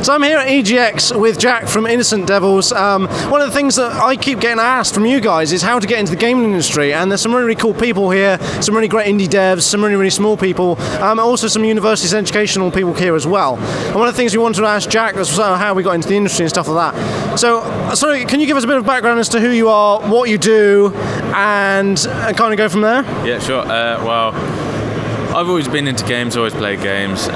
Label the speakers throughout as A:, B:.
A: So I'm here at EGX with Jack from Innocent Devils. One of the things that I keep getting asked from you guys is how to get into the gaming industry, and there's some really cool people here, some really great indie devs, some really small people, also some universities and educational people here as well. And one of the things we wanted to ask Jack was how we got into the industry and stuff like that. So can you give us a bit of background as to who you are, what you do, and kind of go from there?
B: Yeah, sure. Well, I've always been into games, always played games.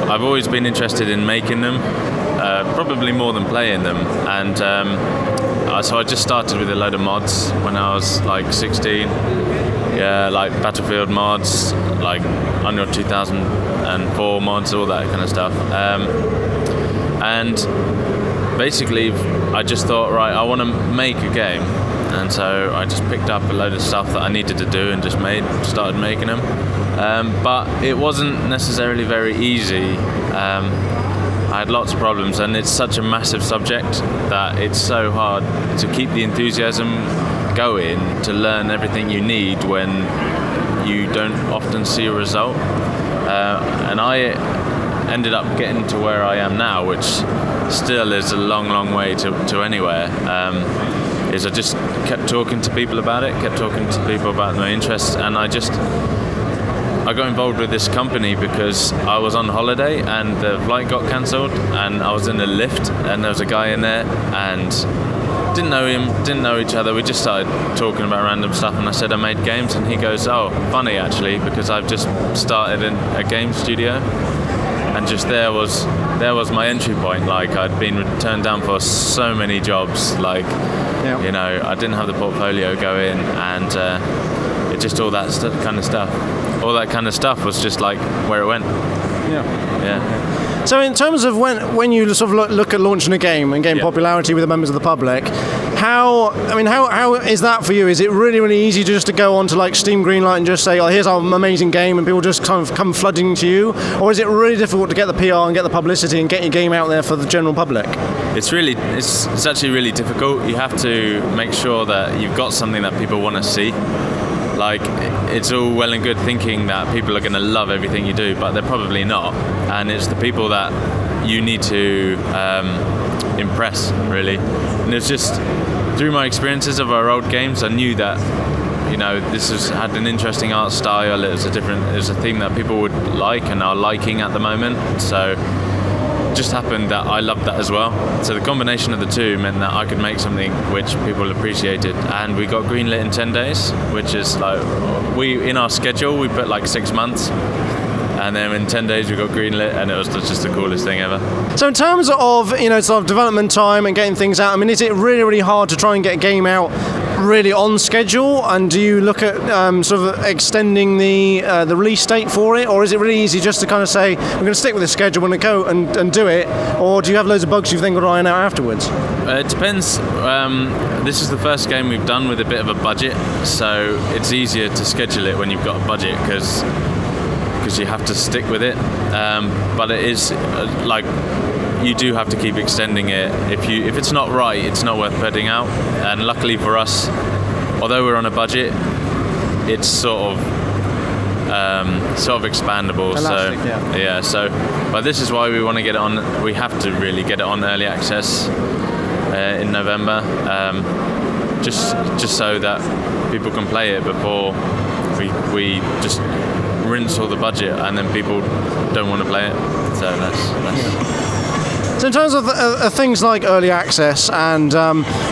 B: I've always been interested in making them, probably more than playing them. And so I just started with a load of mods when I was like 16. Yeah, like Battlefield mods, like Unreal 2004 mods, all that kind of stuff. And basically, I just thought, right, I want to make a game. And so I just picked up a load of stuff that I needed to do and just started making them. But it wasn't necessarily very easy. I had lots of problems, and it's such a massive subject that it's so hard to keep the enthusiasm going to learn everything you need when you don't often see a result. And I ended up getting to where I am now, which still is a long way to anywhere. Is I just kept talking to people about it, kept talking to people about my interests, and I got involved with this company because I was on holiday and the flight got cancelled, and I was in a lift and there was a guy in there and didn't know him, didn't know each other. We just started talking about random stuff, and I said I made games, and he goes, "Oh, funny actually, because I've just started in a game studio." And just there was my entry point. Like, I'd been turned down for so many jobs. Like, you know, I didn't have the portfolio going, and it just all that kind of stuff. All that kind of stuff was just like where it went. Yeah.
A: So in terms of when you sort of look at launching a game and getting popularity with the members of the public, how is that for you? Is it really easy just to go onto like Steam Greenlight and just say, "Oh, here's our amazing game," and people just kind of come flooding to you? Or is it really difficult to get the PR and get the publicity and get your game out there for the general public?
B: It's actually really difficult. You have to make sure that you've got something that people want to see. Like, it's all well and good thinking that people are going to love everything you do, but they're probably not. And it's the people that you need to impress, really. And it's just through my experiences of our old games, I knew that, you know, this had an interesting art style. It was a thing that people would like and are liking at the moment. So it just happened that I loved that as well. So the combination of the two meant that I could make something which people appreciated, and we got greenlit in 10 days, which is like, in our schedule we put like 6 months, and then in 10 days we got greenlit, and it was just the coolest thing ever.
A: So in terms of, you know, sort of development time and getting things out, I mean, is it really hard to try and get a game out really on schedule? And do you look at sort of extending the release date for it, or is it really easy just to kind of say, we're going to stick with the schedule, we're going to go and do it? Or do you have loads of bugs you think will iron out afterwards?
B: It depends. This is the first game we've done with a bit of a budget, so it's easier to schedule it when you've got a budget, because you have to stick with it. But it is like, you do have to keep extending it. If it's not right, it's not worth putting out. And luckily for us, although we're on a budget, it's sort of expandable. Elastic, but this is why we want to get it on. We have to really get it on early access in November, just so that people can play it before we just rinse all the budget, and then people don't want to play it. So that's.
A: So in terms of things like early access and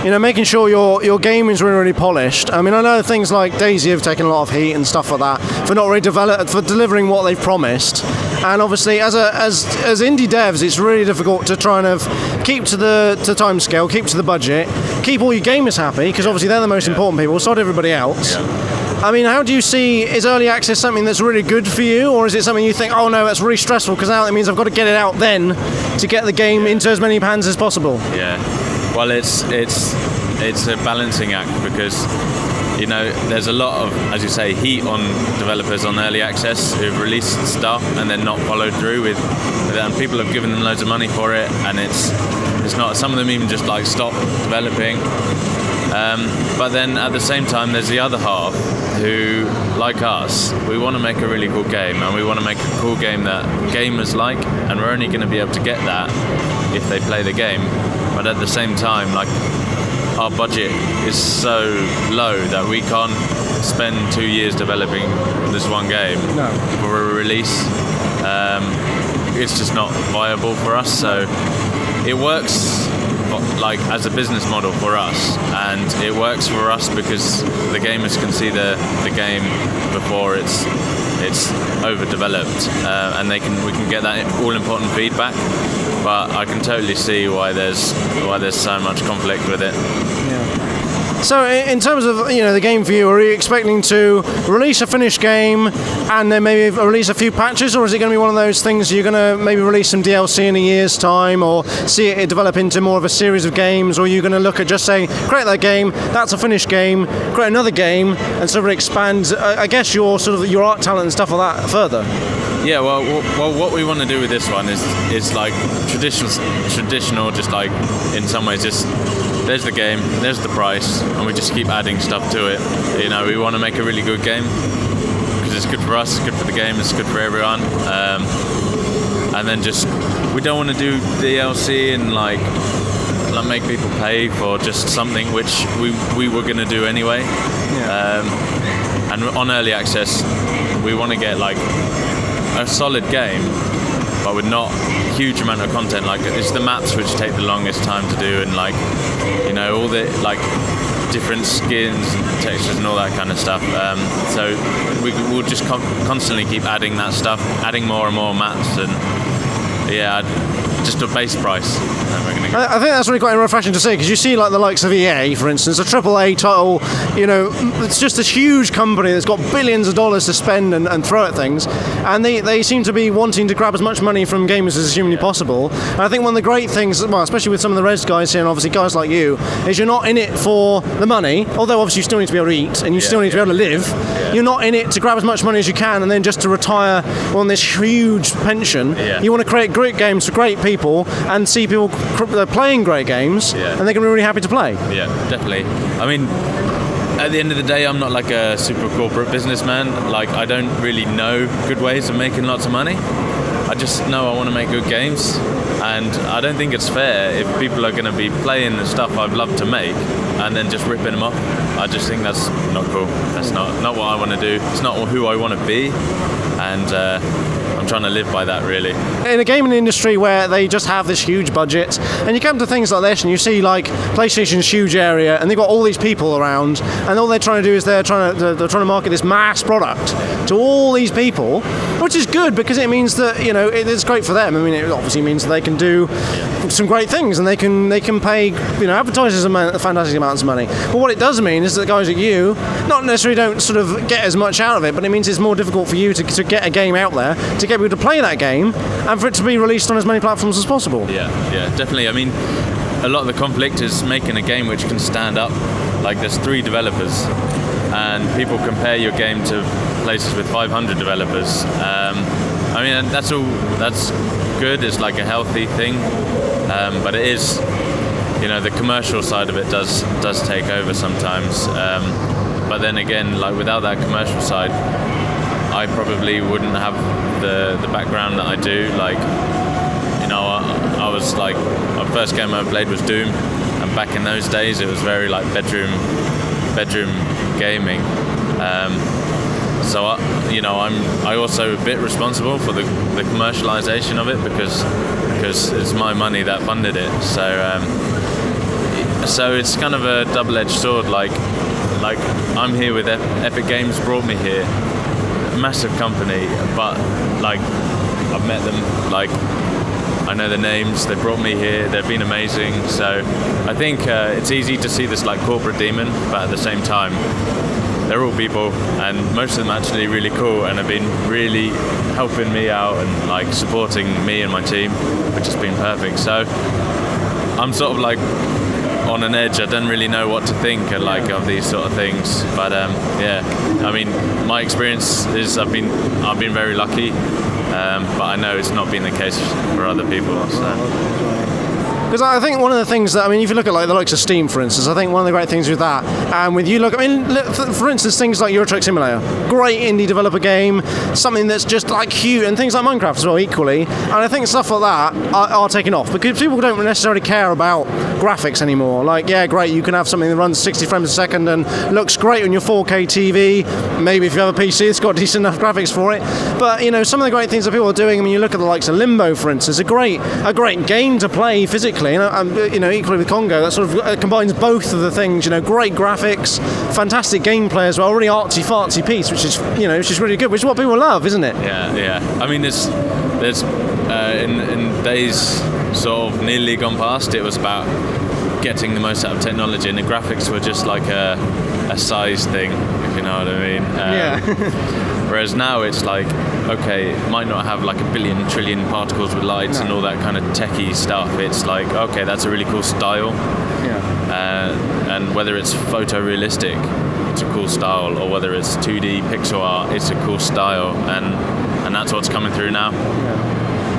A: making sure your game is really polished. I mean, I know things like DayZ have taken a lot of heat and stuff like that for not really for delivering what they've promised. And obviously, as indie devs, it's really difficult to try and keep to the time scale, keep to the budget, keep all your gamers happy, because obviously they're the most important people. So not everybody else. Yeah. I mean, how do you see, is early access something that's really good for you, or is it something you think, oh no, that's really stressful because now it means I've got to get it out then to get the game into as many hands as possible?
B: Yeah, well, it's a balancing act, because there's a lot of, as you say, heat on developers on early access who've released stuff and then not followed through with it, and people have given them loads of money for it, and it's not. Some of them even just like stop developing. But then at the same time, there's the other half who, like us, we want to make a really cool game, and we want to make a cool game that gamers like, and we're only going to be able to get that if they play the game. But at the same time, like, our budget is so low that we can't spend 2 years developing this one game for a release. It's just not viable for us. So it works like as a business model for us, and it works for us because the gamers can see the game before it's overdeveloped, and we can get that all important feedback. But I can totally see why there's so much conflict with it.
A: So in terms of the game for you, are you expecting to release a finished game and then maybe release a few patches, or is it going to be one of those things you're going to maybe release some DLC in a year's time, or see it develop into more of a series of games, or are you going to look at just saying, create that game, that's a finished game, create another game, and sort of expand, I guess, your art talent and stuff like that further?
B: Yeah, well, what we want to do with this one is like traditional, just like in some ways, just there's the game, there's the price, and we just keep adding stuff to it. We want to make a really good game because it's good for us, it's good for the game, it's good for everyone. And then we don't want to do DLC and like make people pay for just something which we were going to do anyway. And on early access, we want to get like a solid game, but with not huge amount of content. Like, it's the maps which take the longest time to do, and like all the like different skins and textures and all that kind of stuff. So we'll just constantly keep adding that stuff, adding more and more maps, and just a base price.
A: I think that's really quite refreshing to see, because you see like the likes of EA, for instance, a AAA title, it's just this huge company that's got billions of dollars to spend and throw at things, and they seem to be wanting to grab as much money from gamers as humanly possible. And I think one of the great things, well, especially with some of the Res guys here, and obviously guys like you, is you're not in it for the money, although obviously you still need to be able to eat, and you still need to be able to live. You're not in it to grab as much money as you can and then just to retire on this huge pension. You want to create great games for great people and see people playing great games, and they can be really happy to play.
B: Yeah, definitely. I mean, at the end of the day, I'm not like a super corporate businessman. Like, I don't really know good ways of making lots of money. I just know I want to make good games, and I don't think it's fair if people are going to be playing the stuff I've loved to make and then just ripping them off. I just think that's not cool. That's not what I want to do. It's not who I want to be, and I'm trying to live by that, really.
A: In a gaming industry where they just have this huge budget, and you come to things like this and you see like PlayStation's huge area and they've got all these people around, and all they're trying to do is they're trying to market this mass product to all these people, which is good because it means that it's great for them. I mean, it obviously means that they can do some great things, and they can pay advertisers fantastic amounts of money. But what it does mean is that guys like you not necessarily don't sort of get as much out of it, but it means it's more difficult for you to get a game out there, to get people to play that game, and for it to be released on as many platforms as possible.
B: Yeah, definitely. I mean, a lot of the conflict is making a game which can stand up. Like, there's 3 developers, and people compare your game to places with 500 developers. I mean, that's good. It's like a healthy thing, but it is, the commercial side of it does take over sometimes. But then again, like, without that commercial side, I probably wouldn't have the background that I do. Like, I was like, my first game I played was Doom, and back in those days it was very like bedroom gaming. So I also a bit responsible for the commercialization of it because it's my money that funded it. So it's kind of a double-edged sword. Like I'm here with Epic Games brought me here, massive company, but like I've met them, like I know their names, they brought me here, they've been amazing. So I think it's easy to see this like corporate demon, but at the same time they're all people, and most of them actually really cool and have been really helping me out and like supporting me and my team, which has been perfect. So I'm sort of like on an edge. I don't really know what to think of these sort of things. But I mean, my experience is I've been very lucky, but I know it's not been the case for other people. So.
A: Because I think one of the things that, I mean, if you look at like the likes of Steam, for instance, I think one of the great things with that, and with you look, I mean, for instance, things like Euro Truck Simulator, great indie developer game, something that's just like cute, and things like Minecraft as well, equally. And I think stuff like that are taking off because people don't necessarily care about graphics anymore. Like, yeah, great, you can have something that runs 60 frames a second and looks great on your 4K TV. Maybe if you have a PC, it's got decent enough graphics for it. But you know, some of the great things that people are doing. I mean, you look at the likes of Limbo, for instance, a great game to play physically. You know, equally with Congo, that sort of combines both of the things. You know, great graphics, fantastic gameplay as well, really artsy-fartsy piece, which is really good, which is what people love, isn't it?
B: Yeah. I mean, there's in days sort of nearly gone past, it was about getting the most out of technology, and the graphics were just like a size thing, if you know what I mean. Whereas now it's like, okay, it might not have like a billion trillion particles with lights and all that kind of techie stuff. It's like, okay, that's a really cool style. And whether it's photorealistic, it's a cool style, or whether it's 2D pixel art, it's a cool style, and that's what's coming through now.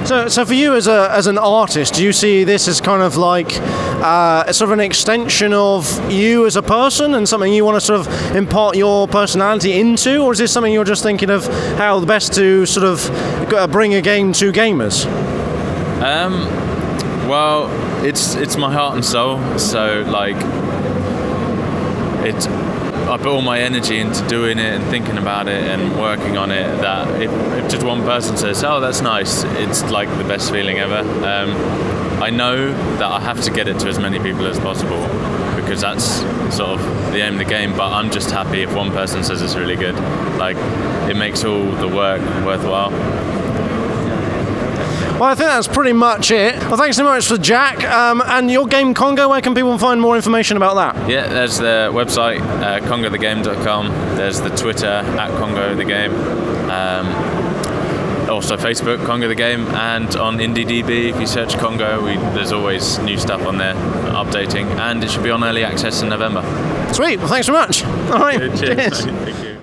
A: So for you as an artist, do you see this as kind of like sort of an extension of you as a person and something you want to sort of impart your personality into, or is this something you're just thinking of how the best to sort of bring a game to gamers?
B: Well, it's my heart and soul. So like, I put all my energy into doing it and thinking about it and working on it, that if just one person says, oh, that's nice, it's like the best feeling ever. I know that I have to get it to as many people as possible because that's sort of the aim of the game, but I'm just happy if one person says it's really good. Like, it makes all the work worthwhile.
A: Well, I think that's pretty much it. Well, thanks so much for Jack. And your game Congo, where can people find more information about that?
B: Yeah, there's the website, congothegame.com. There's the Twitter, @CongoTheGame. Also Facebook, Congo the Game. And on IndieDB, if you search Congo, there's always new stuff on there, updating. And it should be on early access in November.
A: Sweet. Well, thanks so much. All right.
B: Cheers. Thank you.